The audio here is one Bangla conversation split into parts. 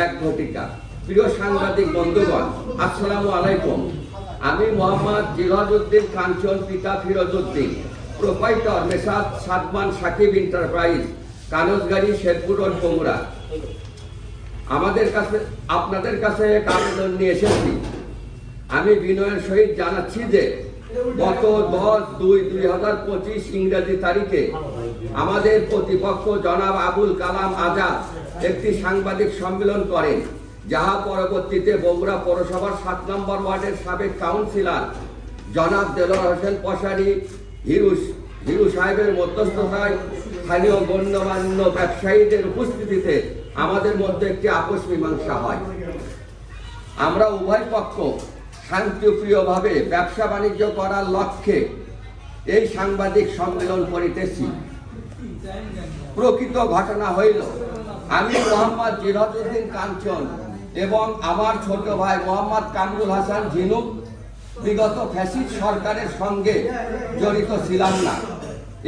এক ঘটিকা। প্রিয় সাংবাদিক বন্ধুগণ, আসসালামু আলাইকুম। আমি মোহাম্মদ জিহাদউদ্দিন কাঞ্চন, পিতা Firozuddin, proprietor messrs Sadman Sakib enterprise, Kanjgari, Sherpur road, Bogura. আপনাদের কাছে এক আবেদন নিয়ে এসেছি। আমি বিনয়ের সহিত জানাচ্ছি যে গত 10/2/2025 ইংরেজি তারিখে আমাদের প্রতিপক্ষ জনাব আবুল কালাম আজাদ একটি সাংবাদিক সম্মেলন করেন, যাহা পরবর্তীতে বগুড়া পৌরসভার 7 নম্বর ওয়ার্ডের সাবেক কাউন্সিলর জনাব দেলোয়ার হোসেন পশারি হিরু সাহেবের মধ্যস্থতায় স্থানীয় গণ্যমান্য ব্যবসায়ীদের উপস্থিতিতে আমাদের মধ্যে একটি আপোষ মীমাংসা হয়। আমরা উভয় পক্ষ শান্তিপ্রিয়ভাবে ব্যবসা বাণিজ্য করার লক্ষ্যে এই সাংবাদিক সম্মেলন করিতেছি। প্রকৃত ঘটনা হইল, আমি মোহাম্মদ জিহাদউদ্দিন কাঞ্চন এবং আমার ছোট ভাই মোহাম্মদ কামরুল হাসান ঝিনুক বিগত ফ্যাসিস্ট সরকারের সঙ্গে জড়িত ছিলাম না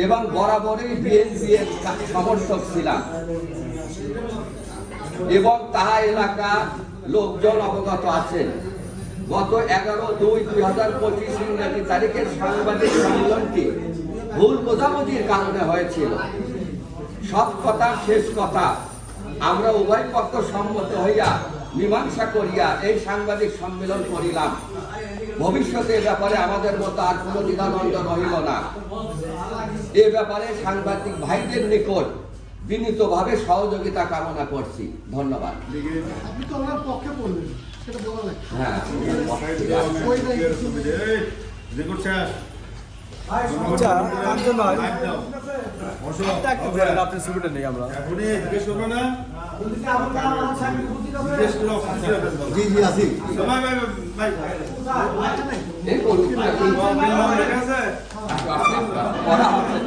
এবং বরাবরই বিএনপির সমর্থক ছিলাম এবং তাহা এলাকার লোকজন অবগত আছেন। গত 11/2/2025 ইংরেজি তারিখের সাংবাদিক সম্মেলনটি ভুল বোঝাবুঝির কারণে হয়েছিল। সব কথা শেষ কথা, আমরা উভয় পক্ষ সম্মত হইয়া মীমাংসা করিয়া এই সাংবাদিক সম্মেলন করিলাম। ভবিষ্যতে এ ব্যাপারে আমাদের মতো আর কোনো দ্বিধাদ্বন্দ্ব রহিল না। এ ব্যাপারে সাংবাদিক ভাইদের নিকট বিনীতভাবে সহযোগিতা কামনা করছি। ধন্যবাদ। আপনার ছবিটা নেই আমরা জি জি আছি। করা হবে